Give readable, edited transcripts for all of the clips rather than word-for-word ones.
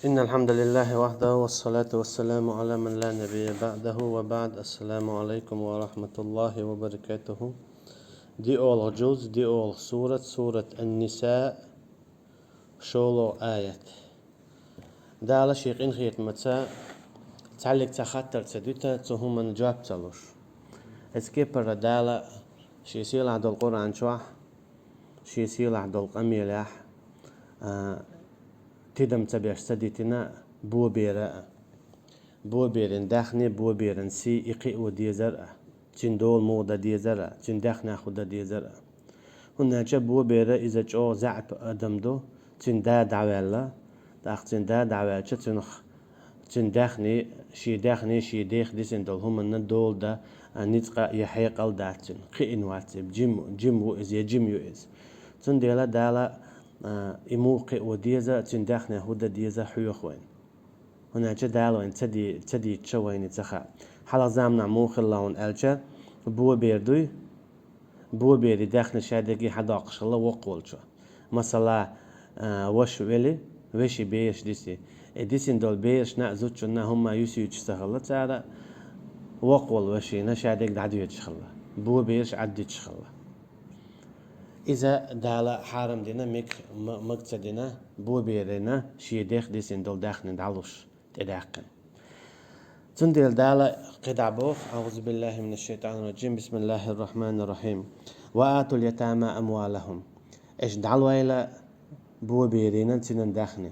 إن الحمد لله وحده والصلاة والسلام على من لا نبي بعده وبعد. السلام عليكم ورحمة الله وبركاته. دي أول جزء دي أول سورة النساء شولو آيات دالا شيق إن خيط متى تعلق تخطر تدوتا تهم من جواب تلوش اسكيبر دالا شي سيل عدو القرآن شوح شي سيل عدو القميلح تدم تبيش سديتنا بو بيرن داخني بو بيرن سي إقي ودي زرع تين دول موضة دي زرع تين داخنا خدا دي زرع هنا بو بيرا إذا جو زعب أدم دو تين دا دعوالا داخ تين دا دعوالا تين داخني شي ديخ دي سين دول هم من دول دا نتقى يحيق الداتين قئن واتب جيم وإز يجيم يوإز تين ديلا دالا إموقع وديزا تين داخنا هدا ديزا حيوخوين هنا دالوين تدي تشوين تخا حالا زامنا موخلاون ألجا بو بيردوي بو بيري داخنا شادقي حداقش الله وقولشو مثلا وش ولي وشي بيش ديسي ديسين دول بيش نأزوتشو نا هما يسيوش سهلا تعالى وقول وشي نشادق دعدو يتشخلا بو بيش عدي تشخلا إذا دالا حارم دينا مقصدنا بو بيرنا شي ديخ ديسين دول داخنا دعلوش تداقن تندل دالا قدع بوخ أعوذ بالله من الشيطان الرجيم بسم الله الرحمن الرحيم وآتوا اليتامى أموالهم إيش دعلوا إلى بو بيرنا تنن داخني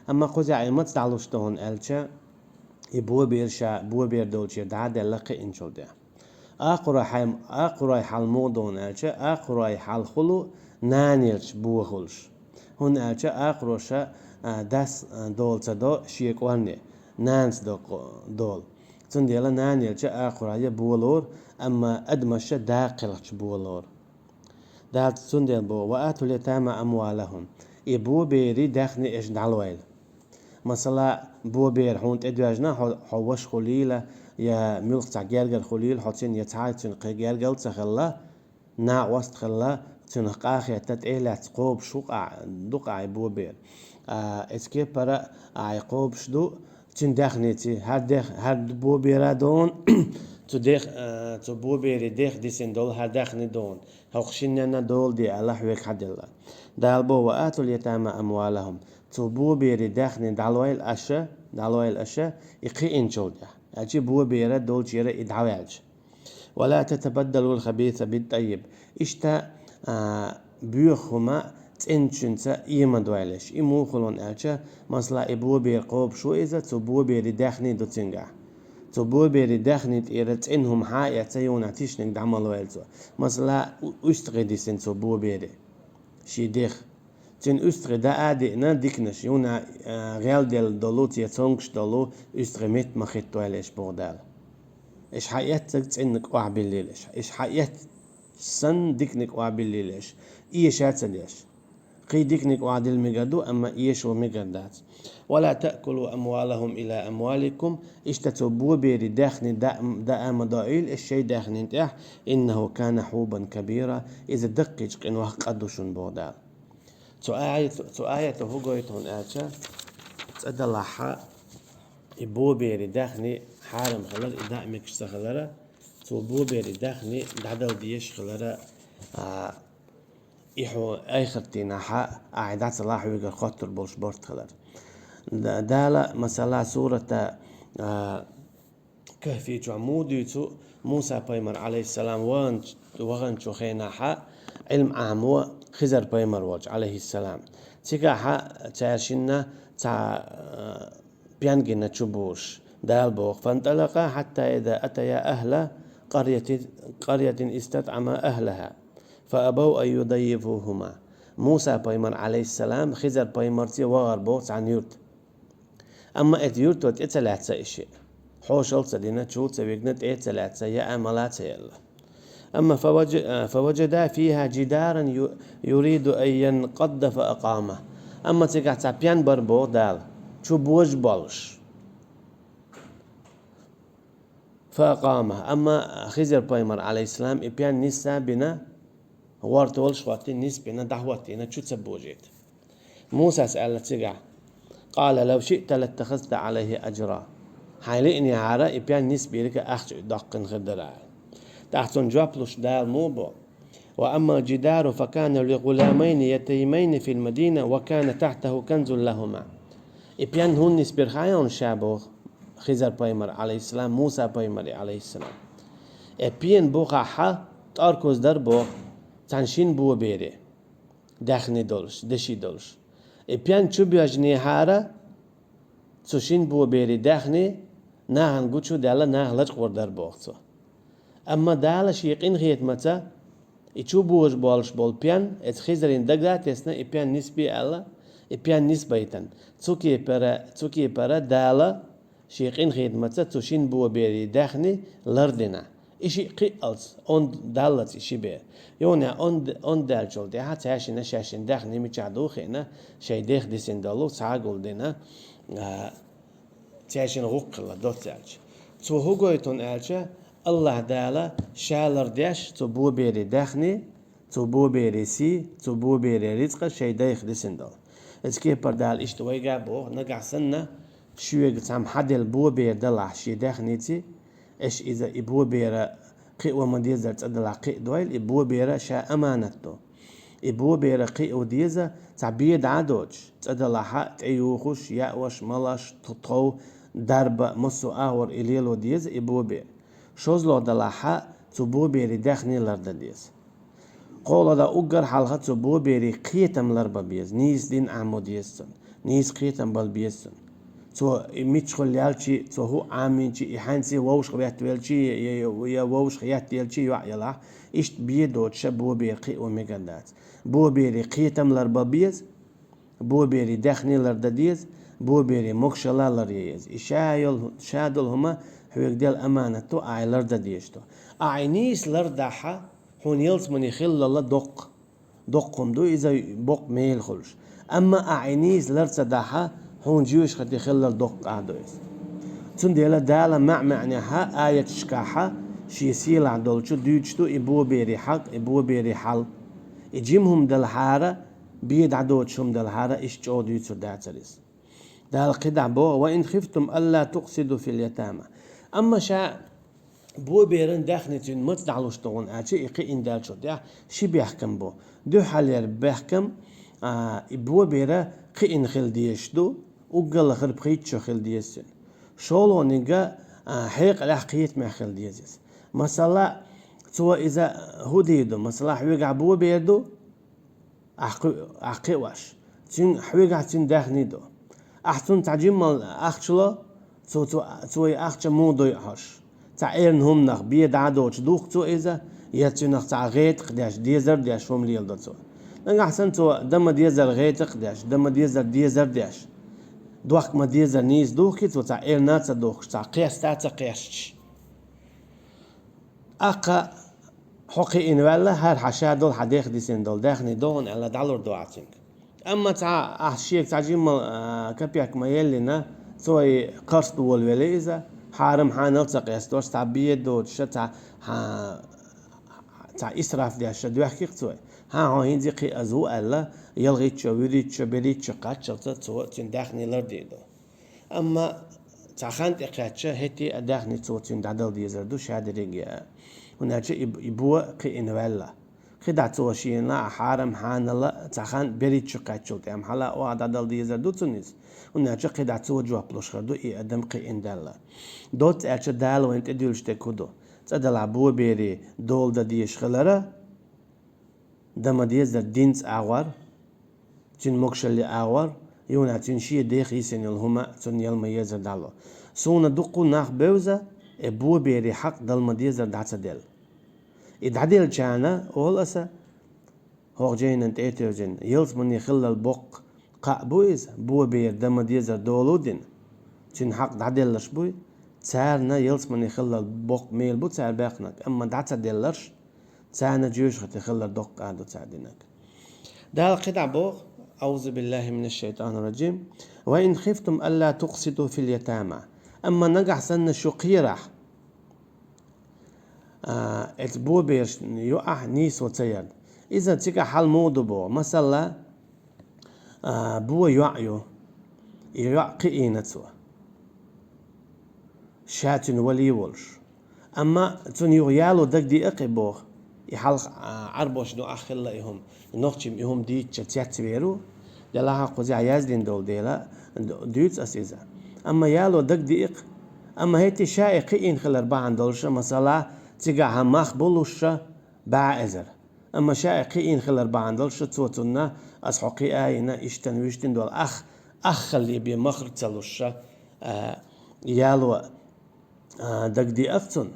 أما قزع يمت دعلوش تهون ألشا بو بير دولشي دعاد لقي إنشو ده أقرأي حال موضون ألشا أقرأي حال خلو نانيرش بو خلش هون ألشا أقرأشا داس دول تدو شيك واني نانس دول تنديلا نانيرشا أقرأي بولور أما أدمش داقلش بولور دال تنديل بو وآتوا اليتامى أموالهم بو بيري داخني إيش دعلويل مثلا بو بير هون تدواجنا حوش خليلة يا ملك تاع جرجر خليل حوتين يتعايتين قي جرجر تخلا نا وسط خلا تنقاخي تتئيلا تقوب شوق دقع بو بير اسكي برا عقوب شدو تندخنيتي هاد بو بيرا دون تو بو بيري ديخ ديسين دول هادخني دون هوخشيننا دول دي الله ويك حد الله دال بو وآتوا اليتامى أموالهم تو بو بيري داخني دالويل أشا يقي إنشوده أجي بو بيرا دول جيرا إدعواج ولا تتبدلوا الخبيث بالطيب إشتا بيوخما تنشنسا إيما دوالش إمو خلون ألشا مثلا إبو بير قوب شو إذا تو بو بيري داخني دو تنجح تو بو بيري داخني تيرت إنهم حاية تيونا تيشنك دعملوا إلزو مثلا أستغي ديسن تو بو بيري شي ديخ تين أستغي دا آدي نا ديكنش يونا غيال ديال دولو تيتونكش دولو أستغي ميت مخيط دوالش بغدال إيش حقيقتك تعنك وعبليلش إيش حقيقت سن ديكنك وعبليلش إيش هاتليش قي ديكنك وعدل مجدو أما إيش ومجدات ولا تأكلوا أموالهم إلى أموالكم اشتتبوا بيري داخني دا مضائل الشيء داخني انتح إنه كان حوبا كبيرا إذا دقيق إنه قدوشن بودال تو آية هو قويتون آتشا تأدى حق بو بيري داخني حارم خلال إداء مكشت خلال تو بو بيري داخني دعدل ديش خلال إيحو أيخرتينا حق أعداد صلاح ويقر خطر بولش بورت خلال دالا مثلا سورة كهفي عمودي تو موسى بايمر عليه السلام وغن خينا حق علم عامو خزر بايمر واج عليه السلام تيكا حق تاشينا تا بيانجينا تشبوش دال بوخ فانطلقا حتى إذا أتيا أهل قرية استطعما أهلها فأبوا أن يضيفوهما موسى بايمر عليه السلام خزر بايمرتي وغر بوخ عن يرت أما يرت وتتلاتة إشي حوشل سدينا تشوت سويقنت تلاتة يا أملات يلا أما فوجدا فيها جدارا يريد أن ينقض فأقامه أما تيقع تابيان بربو دال شو بوج بالش فأقامه أما خزر بايمر عليه السلام إبيان نسا بنا وارتولش واتي نس بنا دعوتي شو تسبوجيت موسى سأل تيقع قال لو شئت لاتخذت عليه أجرا حيلئني عارا إبيان نسبي لك أخش دقن خدرا تحتن جابلوش دار موبو وأما الجدار فكان لغلامين يتيمين في المدينة وكان تحته كنز لهما إبيان هون نسبير خايون شابو خزر بايمر عليه السلام موسى بايمر عليه السلام إبيان بوخا حا تاركوز در بو تنشين بو بيري دخني دولش دشي دولش إبيان چو بيجني هارا تشين بو بيري دخني ناهن گوچو دالا ناه لج قردر بوخصو اما دالا شيقين غيت متا إيشو بوش بالش بول بيان خزرين دقات يسنا إبيان نسبي ألا إبيان نسبيتن تسوكي برا دالا شيقين غيت متا تشين بو بيري دخني لردنا إشي قيلز on دالت إشي بيه يونا on دالجول دي هات هاشنا شاشين دخني ميچادو خينا شي ديخ ديسين دالو ساقول دينا تاشين غوقلا دوت تالج تو هوغويتون ألچا الله دالا شالر داش تو بو بيري دخني تو بو بيري سي تو بو بيري رزق شي ديخ ديسين دال اسكي بردال اشتوي قابو نقع سنة شوية تام حدل بو بير دلع شي دخنيتي ايش اذا ابو بيرا قي ومديزر تدلع قي دويل ابو بيرا شا امانتو ابو بيرا قي وديزا تعبيد عدوج تدلع حق تعيوخوش يأوش ملاش تطو درب مسو اور اليلو ديز ابو بير شوزلو دلع حق تبو بيري دخني لرد ديز قول دا اوگر حلقه تبو بيري قيتم لربا بيز نيس دين عمو ديزن نيس قيتم بل بيزن تو ميتشخل يالشي تو هو عامينشي إحانسي ووش خيات ويلشي يا ووش خيات يلشي يلا إشت بيدو تشبو بيرقي وميقدات بو بيري قيتم لربابيز بو بيري دخني لردديز بو بيري مكشلا لريز إشايل شادل هما حويق ديال أمانة تو أعي لردديشتو أعي نيس لرداحة هون يلس من يخل الله دقم دو إذا بق ميل خلش أما أعي نيس لرداحة هون جيوش خد يخلل دق عدويس تنديلا دالا معناها آية شكاحة شي سيلع دولشو ديوشتو إبو بيري حق إبو بيري حل إجيمهم دالحارة بيد عدوشهم دالحارة إشتو ديوشو داتريس دال قدع بو وإن خفتم ألا تقصدوا في اليتامى أما شا بو بيرن داخنتين متدعلوش تغن آتي إقي إن دالشو ديا شي بيحكم بو دو حالير بيحكم إبو بيرا قي إن خل ديشتو وقال خرب خيتشو خل ديسن شولو نيجا حيق الحقيت مع خل ديزيس مثلا تو إذا هديدو مثلا حويق عبو بيردو أحقي واش تين حويق عتين داخنيدو أحسن تعجيم أخشلا تو أخش مودو يحش تعيرن هم نخ بيد عدوش دوخ تو إذا يتنخ تعغيت قداش ديزر داش هم ليل دتو لأن أحسن تو دم ديزر غيت قداش دم ديزر داش دوخ ما ديزر نيز دوخت وتعير ناتsa دوخ تعقيس تاتا قيش أقا حقي إن ولا هر حشادل حديخ ديسين دول داخني دون على دالور دواتينك أما تاع أحشيك تعجيم كبيك ما يلينا توي قرص دول وليزة حارم حانل تقيس دوش تاع بيدو تاع إسراف ديال شدو يحكي توي ها هندي قي أزو ألا يلغي تشويري بريتش قاتشل تو تندخني لرديدو أما تاخنت إقاتش هتي أدخني تو تندعدل ديزردو شادريجيا هناك يبوا قي إنوالا خدع تو شينا حارم حانلا تاخن بريتش قاتشل تام حلا وعدل ديزردو تونس هناك قدع تو جوابلوش خردو إي أدم قي إندالا دوت أتش دال وانت ديولش تكودو تدل عبو بيري دول دا ديش خلرا دم ديز دينس أغوار تين مكشل أغوار يونا تين شي ديخ يسن الهما تين يلما يزر دالو سونا دقو ناخ بوزا ابو بيري حق دل مديزر دعتا ديل إدعديل جانا أولسا هو جين انت ايتوجين يلس من يخل البق قا بويز بو بير دم ديزر دولو دين تين حق دعديل لش بوي تسارنا يلس من يخل البق ميل بو تسار باقنك أما دعتا ديلرش تسارنا جيوش خط يخل الدق عادو تساعدينك دال قطع بوغ أعوذ بالله من الشيطان الرجيم وإن خفتم ألا تقسطوا في اليتامى أما نقع سن شقيرح اتبو بيرش يقع نيس وتيرد إذا تيجا حال مودو بو مثلا بو يعيو يعقي نتوه شاتن ولي ولش أما تون يغيالو دك دي أقبوه يحلق عربوش نو أخلا يهم نوختم يهم دي تشات بيرو دلها قوزي عيازلين دول ديلا دوتس أسيزا أما يالو دك دي أما هيتي شائقين خلال بعن دولشة مثلا تيجا مخبولوش باع إزر أما شائقين خلال بعن دولشة توتنا أسحقي آينا إشتن ويشتن دول أخ اللي بمخر تلوشة يالو دك دي أفتن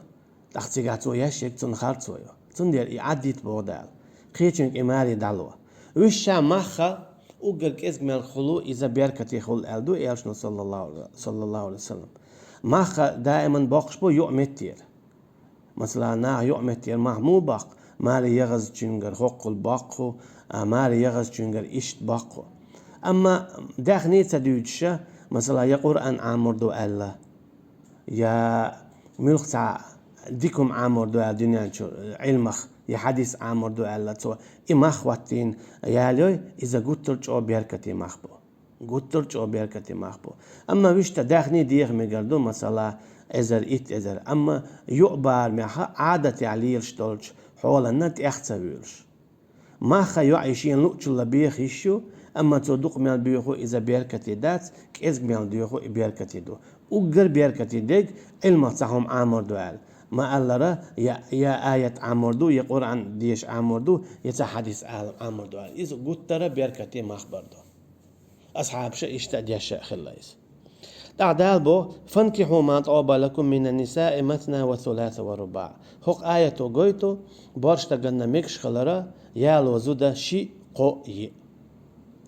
تحتيجا تو يشيك تن خارتويو تن دير إعاديت بودال قيتشنك إماري دالوا وشا مخا وقل كإزم الخلو إذا بيركتي خل ألدو إيشنا صلى الله عليه وسلم مخا دائما بقشبو يؤمتير مثلا نا يؤمتير مو بق مالي يغز جنجر حق الباقو مالي يغز جنجر إشت باقو أما داخني تدوجشة مثلا يقول أن عامر دو الله يا ملك تاع ديكم عامر دو الدنيا علمخ يا حديث عامر دو الله تو إمخ واتين يالوي إذا قلت أو بيركتي مخبو قلت أو بيركتي مخبو أما وش تداخني ديخ مقردو مثلا إزر إت إزر أما يؤبر معها عادة عليه شتولش حول النت إحتسابيلش ما خا يعيشين لوتشل بيخ يشو أما تصدق من بيخو إذا بيركتي دات كإز من بيخو بيركتي دو وقر بيركتي ديك علم تاعهم عامر دوال ما ألرا يا آية عامر دو يا قرآن ديش عامر دو يا حديث عامر دوال إذا قلت ترى بيركتي مخبر دو أصحاب شيء يشتد يشاء خلاص تعدال بو فانكحوا ما طاب لكم من النساء مثنى وثلاث ورباع هق آية قويتو بارشتا قلنا ميكش خلرا يالو زودا شي قوي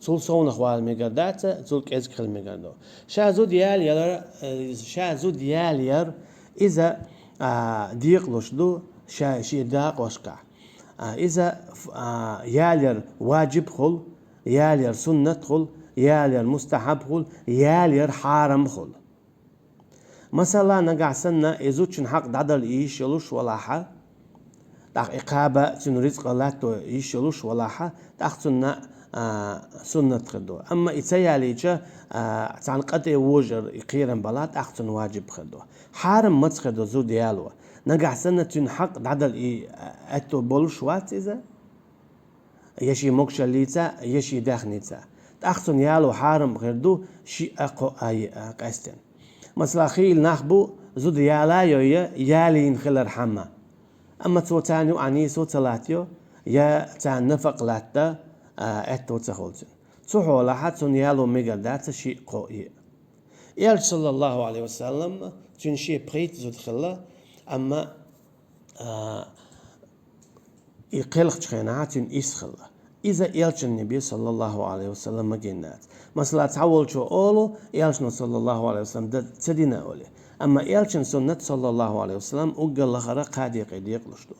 تول صون خوال ميقردات تول كيزك خل ميقردو شازود يال إذا ديقلوش دو شي داق وشكع إذا يالير واجب خل يالير سنة خل يالير مستحب خل يالير حارم خل مثلا نقع سنة إزوتشن حق دادل إيش يلوش ولا حا تاق إقابة تن رزق لاتو إيش يلوش ولا حا تاق سنة خدو أما إتسياليجا تان قطع وجر يقيرن بلات أختن واجب خدو حارم متخدو زو ديالو نقع سنة تن حق دادل أتو بولش وات إذا يشي موكشليتا يشي داخنيتا تأختن يالو حارم خدو شي أقو أي قاستن مثلا خيل نخبو زود يالا يالين خلر حما أما توتانيو عنيسو تلاتيو يا تان نفق لاتا أتو تخلجن تحولا حتى يالو ميقردات شي قوي يالج صلى الله عليه وسلم تنشي بريت زود خلا أما يقلق تخينات إيس خلا إذا يالج النبي صلى الله عليه وسلم مجنات مثلا تعول شو أولو يالجنا صلى الله عليه وسلم ده تدينا أولي أما يالجن سنة صلى الله عليه وسلم أقل لخرا قادي قيديق لشتو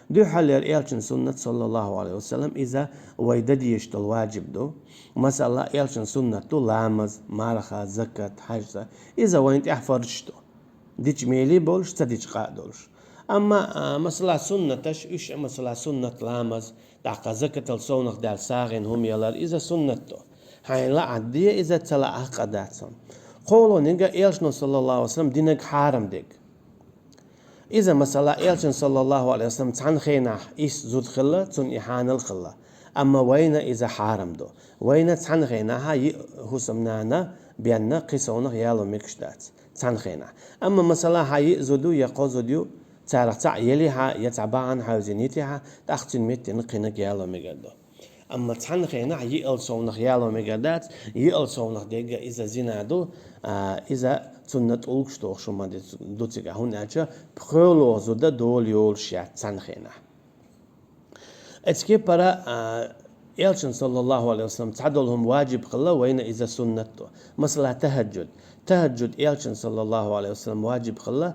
دو حلير يالجن سنة صلى الله عليه وسلم إذا ويدد يشتو الواجب دو مثلا يالجن سنة تو لامز مارخا زكاة حجزة إذا وينت أحفرشتو ديش ميلي بولش تديش قادولش أما مثلا سنة إيش مثلا سنة لامز دعقا زكاة الصونخ دال ساغن هم يلار إذا سنة تو هاي لا عدية إذا تلا أقداتهم قولوا نيجا إيلشنا صلى الله عليه وسلم دينك حارم ديك إذا مثلا إيلشن صلى الله عليه وسلم تان خينا إيش زود خلا تون إحان الخلا أما وين إذا حارم دو وين تان خينا هاي هسمنانا بأن قصونا يالو مكشدات تان خينا أما مثلا هاي زودو يقو زودو تعرف تعيلها يتعبان حوزينيتها تأختن ميت نقينك يالو مقدو أما تحن خينا يقل صونخ يالو مقدات يقل صونخ ديجا إذا زينادو إذا تنت أولكش توخشو ما دوتيجا هون أجا بخلو زودا دول يول شيات تحن خينا اتكي برا إلشن صلى الله عليه وسلم تعدلهم واجب خلا وين إذا سنته مثلا تهجد إلشن صلى الله عليه وسلم واجب خلا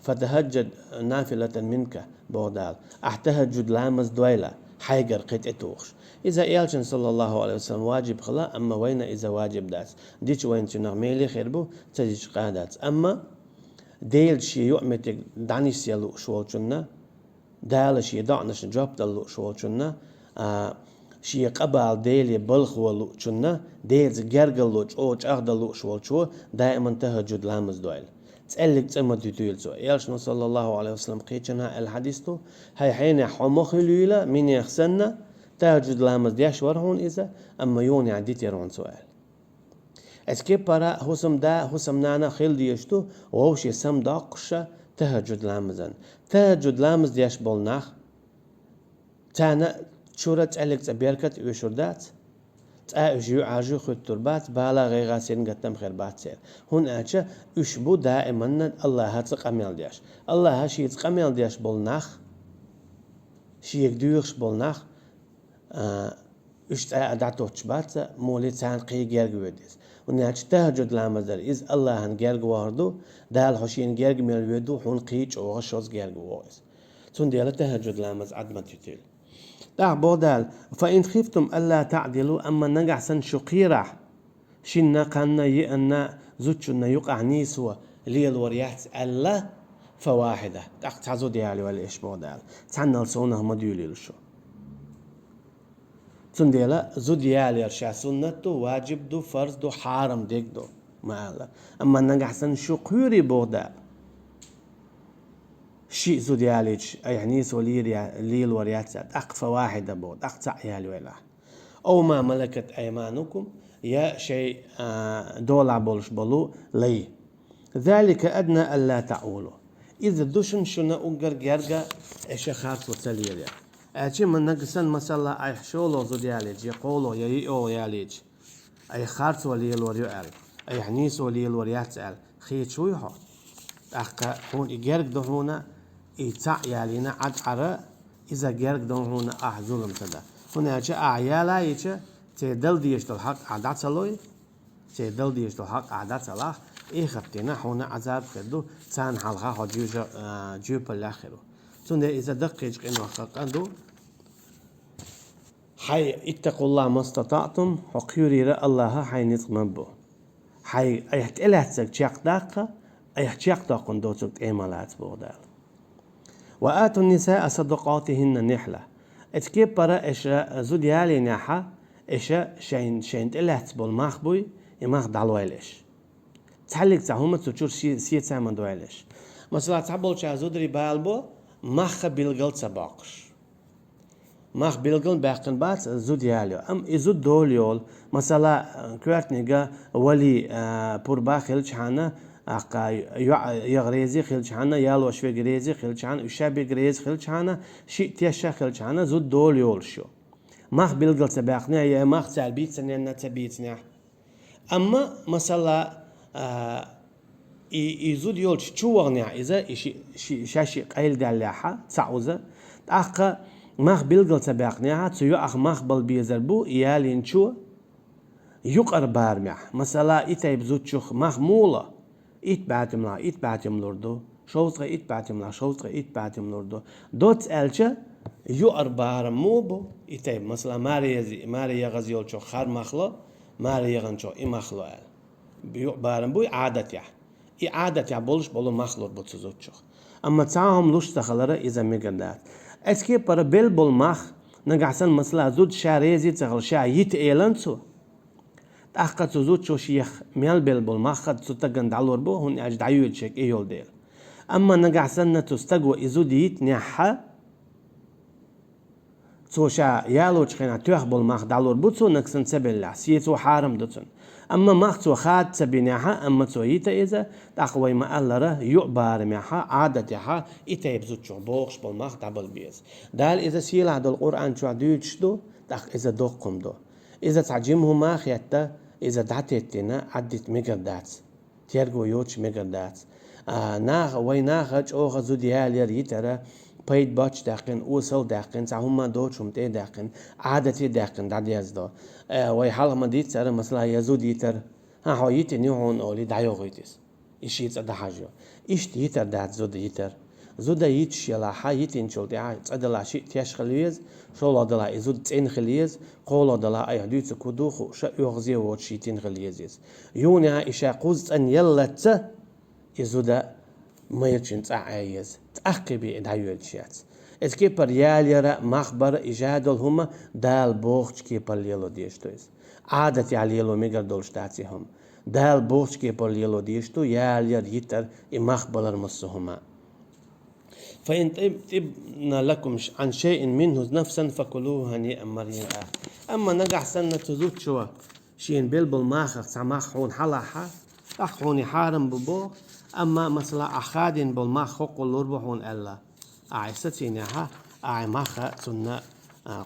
فتهجد نافلة منك بودال أحتهجد لامز دويلة حيقر قيت اتوخش إذا إلشن صلى الله عليه وسلم واجب خلا أما وين إذا واجب دات ديش وين تنغميلي خيربو تجيش قادات أما ديل شي يؤمتك دانيس يلو شوالشنا دالش يدعنش جاب دلو شوالشنا شي قبال ديلي بلخولو شنا ديلز جرجلو أوش أخدلو شو دائما تهجد لامز دويل تسألك تسمى تيتويل سو يالشنو صلى الله عليه وسلم قيتشنا الحديث تو هاي حين حمخ ليلة من يخسنا تهجد لامز دياش ورهون إذا أما يوني عديت يرون سؤال اسكي برا حسم دا حسم نانا خيل ديشتو ووش يسم دا قشة تهجد لامزن تهجد لامز دياش بولناخ تانا شورة تسألك تبيركت وشردات تأجيو عاجو خد تربات بالا غير سين قتم خير بات سير هون أجا يشبو دائما الله هاتق أميل دياش الله هاشي يتق أميل دياش بولناخ شي يقدوش بولناخ اشت أدعتوش بات مولي تان قي جرق وديس ونأج تهجد لامزر إز الله هن جرق واردو دال حشين جرق ميل ودو هون قيج أو غشوز جرق وايس تون ديالا تهجد لامز عدم تيتيل دع بودال فإن خفتم ألا تعدلوا أما نجح سن شقيرة شنا قنا يأنا زوجنا يقع نيسوا ليل وريات ألا فواحدة تعزو ديالي ولا إيش بودال تعنا لسونا مديولي لشو تنديلا زود ديالي رشا سنة دو واجب دو فرض دو حرام ديك دو ما أما نجح سن شقيري بودال شيء زود ياليج يعني ليل وريات أقفى واحدة بود أقطع يالي ولا أو ما ملكت أيمانكم يا شيء دولع بولش بلو لي ذلك أدنى ألا تعولوا إذا دوشن شنا أنجر جرجا إيش خارج وتسليل يا أشي من نقصن مثلا أي حشولو زود ياليج يقولوا يأو ياليج أي خارج وليل وريال أي حنيس وليل وريات خيت شو يحط أخا هون إجرج ده هنا إيتاع يالينا عد عرا إذا جرج ده هنا أحزولم تدا هنا أشياء أعيالا يشة تدل ديش الحق عدات سلوي تدل ديش الحق عدات سلاح إيه خبتنا هنا عذاب كدو تان حلقة هجوج جوب الآخره ثم إذا دقيق إنه حقندو حي اتقوا الله ما استطعتم حقيري الله حي نتقمبو حي أيحت إلهتك شاق داقة أيحت شاق داقن دوتك إيمالات بودال وآتوا النساء صدقاتهن نحلة اتكيب برا إشا زوديالي نحا إشا شين إلهت بول ماخبوي يماخ دالويلش تحلق تاهما تشور سيت سامان دويلش مثلا تعبول شا زودري بالبو ماخ بيلغل تباقش ماخ بيلغل باقن بات زودياليو أم إزود دوليول مثلا كوارتنيغا ولي بوربا خلش حانا أقا يغريزي خلش حانا يالو شوي غريزي خلش حانا يشابي غريز خلش حانا شيء تيشا خلش حانا زود دوليول شو ماخ بيلغل تباقنا يا ماخ تالبيت سنينا تبيتنا أما مثلا يزود يول شوغنيا إذا شاشي قيل دالياحا تعوزة أقا ماخ بيلغل تباقنيها تسيو أخ ماخ بالبيزربو إيالين شو يقر بارمع مثلا إتايب زود شوخ ماخ مولا إت باتم لردو شوزغا إت باتم لردو دوت ألشا يقر بارم موبو إتايب مثلا ماري يغزيول شو خار مخلو ماري يغن شو إمخلو بارم بوي عادت عادت بولش بولو مخلوط بوتسوزوت شو أما تعاهم لوش تخلره إذا ميقندات اسكي برا بيل بول مخ نقعسن مثلا زود شاريزي تغل شا يت إيلانسو تأخذ زود شو شيخ ميال بيل بول مخ تستقن دالور بو هون أجد عيود شك إيول ديل أما نقعسن تستقوى إزود يت نحا تو شا يالو تخينا توخ بول مخ دالور بو تو نقسن سبيلا سيتو حارم دوتن أما مخ خاد سبيناها أما تو يتا إذا تقوي ما ألره يعبر معها عادتها إتا يبزوت شو بوخش بالمخ دبل بيز دال إذا سيل هذا القرآن شو عدوش دو تق إذا دوقكم دو إذا تعجمه ما خياتا إذا دعتتنا عدت مقدات تيرجو يوتش مقدات ناخ ويناخج أوخ زوديال يريترا بيت باتش داقن وصل داقن تعهم دوتشم تي داقن عادتي داقن داد يزدا ويحال ما ديت سر مثلا يزود يتر ها هايت نيهون أولي دايوغيتس إشيت أدا حاجة إشت يتر داد زود يتر زود يتش يلا حايت إنشول دعاء أدلا شيء تياش خليز شو أدلا يزود تين خليز قول أدلا أي حديث كدوخ شو يغزي وشي تين خليز يونا إشا قوز أن يلا يزود ما يتشنت عايز تأخبي دايوغيتشات كيبر ياليرا مخبر إجادل هما دال بوخش كيبر ليلو ديشتويز عادة على ليلو ميجر دولشتاتهم دال بوخش كيبر ليلو ديشتو يالير يتر مخبر مصهما فإن طبنا لكم عن شيء منه نفسا فكلوه هنيئا مريئا أما نجح سنة تزوج شو شين بلبل ماخر سماخون حلاحة أخوني حارم ببو أما مثلا أخادين بالماخ قلور بهون ألا ستينها ماخا سنة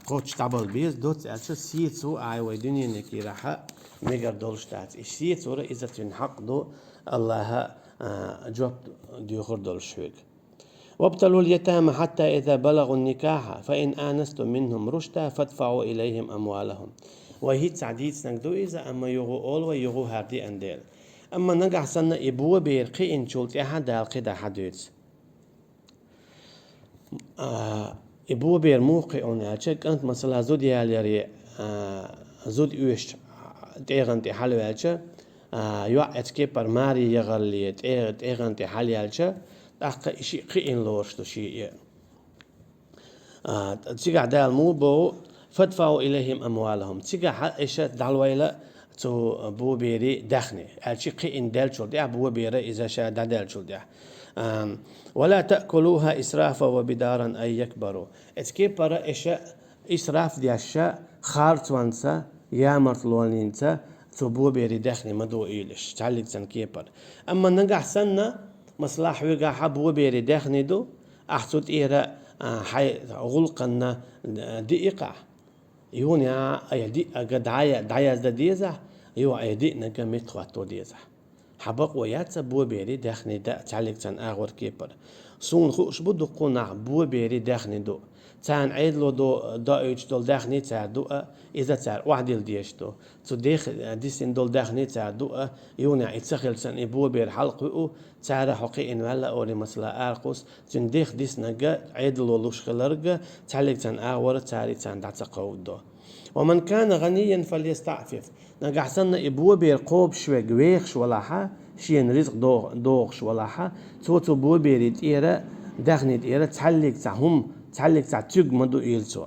قوتش تابل بيز دوت ألش سيتسو ودنيا نكيرها ميجر دولشتات السيتسو إذا تنحق دو الله جوب ديوخر دولشوك وابتلوا اليتامى حتى إذا بلغوا النكاح فإن آنستم منهم رشدا فادفعوا إليهم أموالهم وهي تعديد سنقدو إذا أما يغو أول ويغو هاردي أنديل أما نقع سنة إبوه بيرقي إن شولت أحد القيدة حدوث إبوه بير موقع أنت أنت مثلا زود ياليري زود يوش تيغن تحلو يالش يوعد كيبر ماري يغلي تيغن تحل يالش أخ شيء قين لورش شيء تيجع دال مو بو فدفعوا إليهم أموالهم تيجع إيش دالويلا تو بو بيري دخني الشيء قين دال شو ده بو بيري إذا شاء دال شو ده ولا تأكلوها إسرافا وبدارا أن يكبروا اتكبر إيش إسراف دي الشاء خارت وانسا يا مرتلوانينسا تو بو بيري دخني مدو إيلش تعلق سن كيبر أما نجح سنة مصلح وجا حبو بيري داخني دو أحسد إيرا حي غلقنا دقيقة يونيا أيدي قد دعايا ديزة يو أيدي نجا متخواتو ديزة حبق ويات بو بيري داخني دا تعلق تن أغور كيبر سون خوش بدو قناع بو بيري داخني دو تان عيدلو دو ايش دول داخني تاع دو إذا تاع وعدل ديشتو تو ديسين دول داخني تاع دو يونا يتسخل سن إبو بير حلقو تاع حقي إن ولا أولي مثلا أرقص تن ديس نجا عيدلو لوش خلرجا تعلق تن أغور تان دعتقو دو ومن كان غنيا فليستعفف نجح سنة إبو بير قوب شوي جويخش ولا حا شين رزق دوغش ولا حا تو بو بير تيرا داخني تيرا تعلق تاع تيج مدو إيلسوا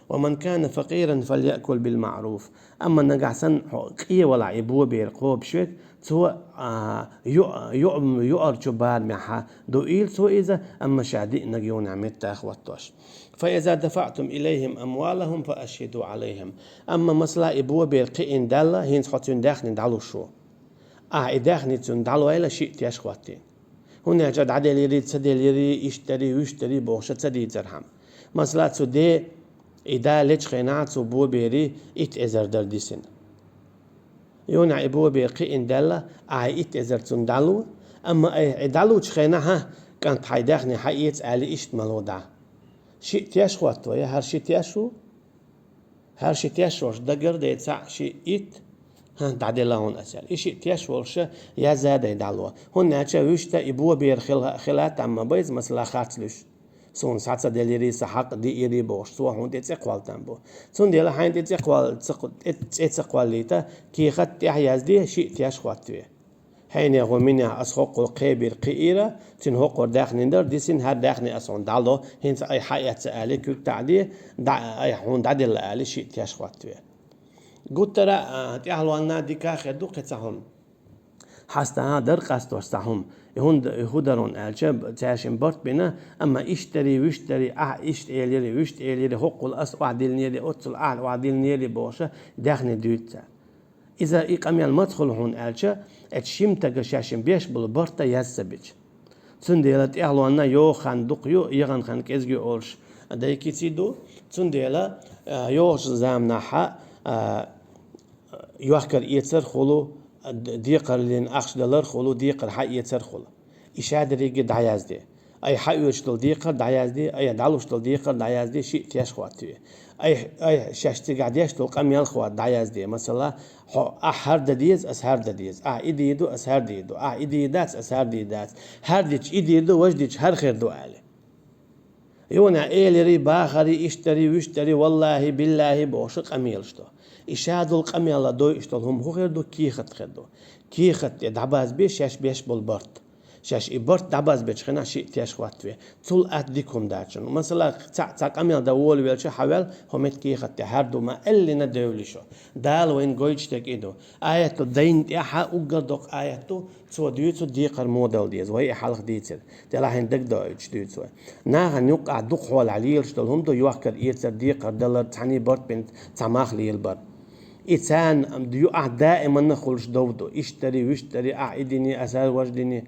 ومن كان فقيرا فليأكل بالمعروف أما نجح سن قية ولا عبوه بيرقوب شوك تو يؤرجو بار معها دو إيلسوا إذا أما شادي نجيون عمت أخواتوش فإذا دفعتم إليهم أموالهم فأشهدوا عليهم أما مثلا إبوه بيرقين دالة هين تحطون داخل دالو شو داخل دالو إلى شيء تيشخواتين هنا جد عدل يريد سدل يريد يشتري ويشتري بوشة سدي ترحم مثلا تودي إذا ليش خناعت بو بيري إتأزر درديسن يونا إبو بيرقي إن دالة إتأزر تندالو أما دالو تخناها كانت حيداخني حقيت على إشت ملودا شيء تيشخوات ويا هر شيء تيشوش دقر دي تسع شيء إت تعدل لهون أسأل إشي تيشورش يا زاد يدعلوا هون ناتشا ويشتا إبوه بير خلات أما بيز مثلا خاتلوش سون ساتسا دليري سحق دي إيري بوش سوا هون تتقوال تنبو سون ديلا حين تتقوال ليتا كي خط تحياز دي شيء تيشخواتوه حين يغميني أسخوق القيبير قيرة تنهوق داخنين ديسين هر داخني أسون دالو هين أي حياة سألي كيك تعدي أي هون دعدل لألي شيء تيشخواتوه قلت ترى تأهلوا أن ديكا خدو قتهم حسنا در قصدوش سهم يهودرون الشاب تعيشين برت بنا أما اشتري ويشتري اشت إليري ويشت إليري حق الأصل وعدل نيري أتصل وعدل نيري بوشة داخل دوتة إذا إقام المدخل هون الشا اتشيم تجشاشين بيش بالبرت يسبج تنديلا تأهلوا أن يو خندق يغن خن كزجي أولش دايكي تيدو تنديلا يوش زامنها يوحكر يتسر خلو ديقر لين أخش دلار خلو ديقر حق يتسر خلو إشاد ريجي دعياز دي أي حق يشتل ديقر دعياز دي أي دعلوش تل ديقر دعياز دي شيء تياش خواتي أي شاشتي قاعد يشتل قام يلخوات دعياز دي مثلا هر دديز أسهر دديز إيدي يدو أسهر ديدو إيدي يدات أسهر ديدات هر ديش إيدي يدو وجديش هر خير دو عليه يونا إيلري باخري اشتري ويشتري والله بالله بوشق أميلشتو إشادو القميل دو اشتلهم هو غير دو كيخت خدو كيخت دعباز بيش ياش بيش بالبرت شاش إبرت دبز بتشخنا شيء تيش خواتوي تول أديكم داشن مثلا تاك أميل داول ويلش حوال همت كي خت هردو ما اللي ندوليشو دال وين جويش تك إدو آياتو دين تيحا أقدق آياتو تو ديوتو ديقر موديل ديز وهي حلق ديتر تلاحين دق دويتش ديوتو ناغا نيوقع دق حوال عليلش دلهم دو يوكر إيتر ديقر دلر تعني برت بنت تماخ لي البر إنسان ديوقع دائما نخلش دودو اشتري واشتري أعيدني أسال وجدني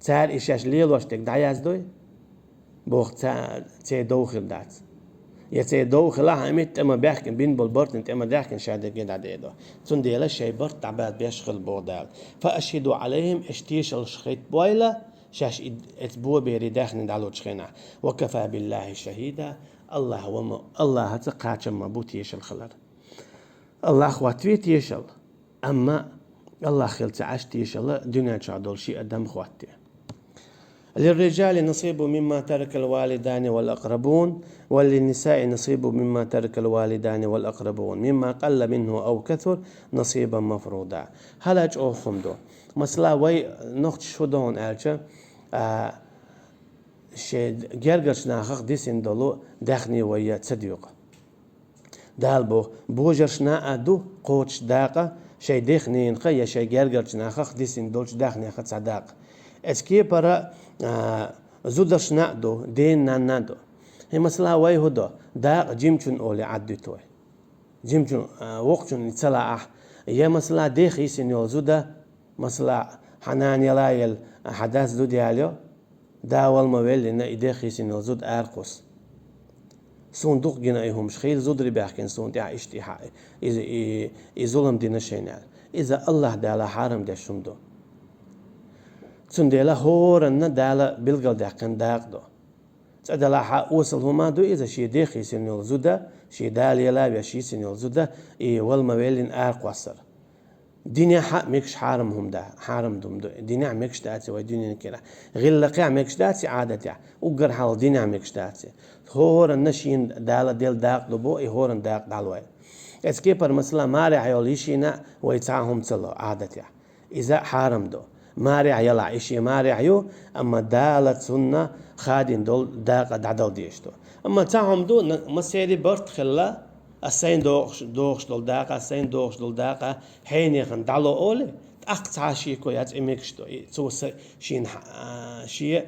تار إشاش ليل واشتك دعياز دوي بوخ تي دوخل دات يا تي دوخل همت أما بيحكن بين بالبرت انت أما بيحكن شهادة جد عديدو تون ديلا شي برت تعباد بيشغل بودال فأشهدوا عليهم اشتيش الشخيط بويلة شاش اتبو بيري داخل دالو تشخينا وكفى بالله شهيدا الله هتقاتش ما بوتيش الخلر الله خواتويت يشل أما الله خلت عشت يشل دنيا شعدول شيء أدم خواتي للرجال نصيب مما ترك الوالدان والأقربون وللنساء نصيب مما ترك الوالدان والأقربون مما قل منه أو كثر نصيبا مفروضا هلاج أو خمدو مثلا وي نقط شدون ألشا شيء جرجش ناخخ ديسين دولو دخني ويا تصديق دالبو بوجرش ناقدو قوتش داقة شي دخنين قيا شي جرجرش ناخخ ديسين دولش دخني خد صداق اسكي برا زودش ناقدو دين نانادو هي مثلا وي هدو داق جيمچون اولي عدتوي جيمچون وقتون يتصلاح يا مثلا ديخي سينيو زودا مثلا حنان يلايل حداث دو دياليو داول مويل إن إدخي سينيو زود أرقص صندوق جنايهم شخيل زودري بحكين صندوق اشتياح إذا ظلم دينا شينال إذا الله دالا حرم دشوم دو صندلا هورن دالا بلغل دقن داقدو صدلا حق وصل هما دو إذا شي دخي سينيو زودا شي دال يلا بيشي سينيو زودا والمويلين أرقصر دنيا حق مكش حارمهم ده حارم دوم ده دنيا مكش داتي ودنيا كده غلقي مكش داتي عادتي وقر حال دنيا مكش داتي هور النشين دال ديل داق دبو هور داق دالوي اسكيبر مثلا ماري عيوليشينا ويتعهم تلو عادتي اذا حارم دو ماري عيلا اشي ماري عيو اما دالت سنة خادين دول داق دعدل ديشتو اما تعهم دو مسيري برت خلا السين دوغش دول داقة السين دوغش دول داقة حين يخن دالو أولي أقطع شيء كويات إميكشتو تو شين شيء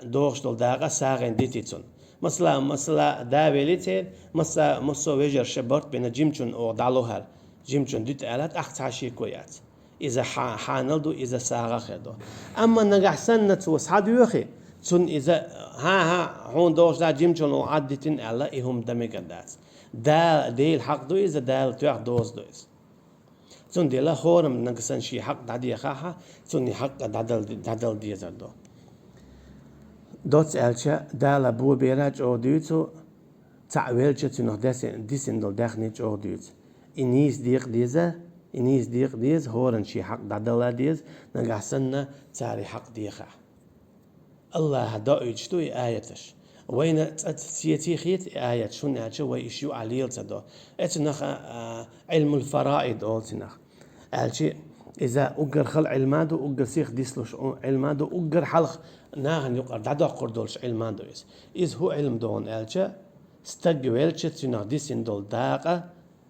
دوغش دول داقة ساغن ديتيتون مثلا دابليتين مثلا مصو ويجر شبرت بين جيمچون أو دالو هر جيمچون ديت آلات أقطع شيء كويات إذا حانلدو إذا ساغا خدو أما نجحسن نتوس حد يخي تون إذا ها هون دوغش دا جيمچون أو عدتين آلا إهم دميقدات دا ديل حق دو إذا دال توح دوز دوز تون ديلا خورم نقصن شي حق دادي خاها تون حق دادل ديزر دو دوتس ألشا دالا بو بيراج أو ديوتو تعويلش تنو ديسن دول داخنيج أو ديوت إنيس ديق ديز هورن شي حق دادل ديز نقصن تاري حق ديخا الله دائج توي آيتش وين تسيتي خيت آيات شون أشوا ويشيو عليل تدو أتنخ علم الفرائض أولتنخ ألشي إذا أجر خل علمادو أجر سيخ ديسلوش علمادو أجر حلق ناهن يقر دعدا قردولش علمادو إذ هو علم دون ألشا استجوالش تنخ ديسين دول داقة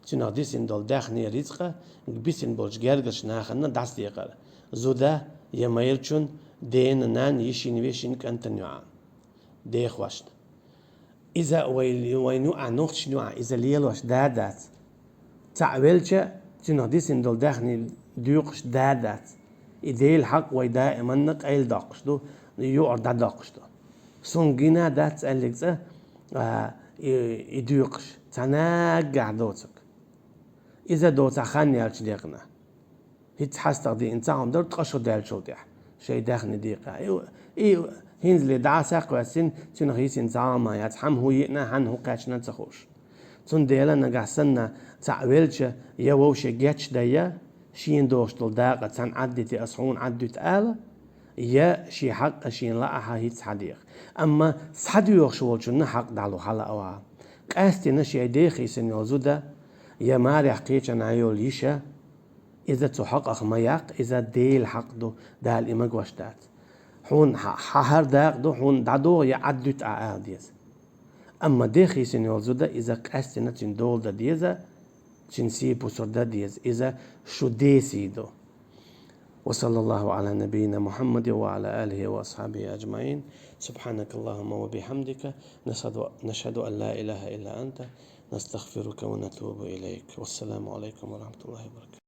تنخ ديسين دول داخني رزقة بيسين بولش جرجش ناخن داس يقر زودا يميلشون دين نان يشين ويشين كنتنيوعان دي خوشت إذا وينو عنوخش نوع إذا ليلوش دادات تعويلش تنو ديسين دول داخني ديوقش دادات إذا الحق ويدا إمانك أيل داقش دو يوعر داقش دو سنجينا دات أليكسا يديوقش تناقع دوتك إذا دوتا خاني يالش ديقنا هيت حاستق دي انتاهم دور تقشو دالشو ديح شي داخني ديقا هينزلي دعاسق واسين تنو هيسين زعما يتحم هو يقنا هن هو قاشنا تخوش تون ديلا نقحسنا تعويلش يووش جاتش دايا شين دوش دول داقة تان عدتي أصحون عدت آلة يا شي حق شين لقاها هيت حديق أما صحديوخ شوالشون حق دالو حلا أوها قاستي نشي ديخي سنو زودا يا ماري حقيقة عيول يشا إذا تحقق مياق إذا ديل حق دو دال إمق واشتات حون حهر داق دو حون دادو يعدت ديز أما دخي سنيولزو ده إذا قستنا تين دول ده ديزا تين سي بوسر ده ديز إذا شو ديسي دو. وصلى الله على نبينا محمد وعلى آله وأصحابه أجمعين. سبحانك اللهم وبحمدك نشهد أن لا إله إلا أنت نستغفرك ونتوب إليك. والسلام عليكم ورحمة الله وبركاته.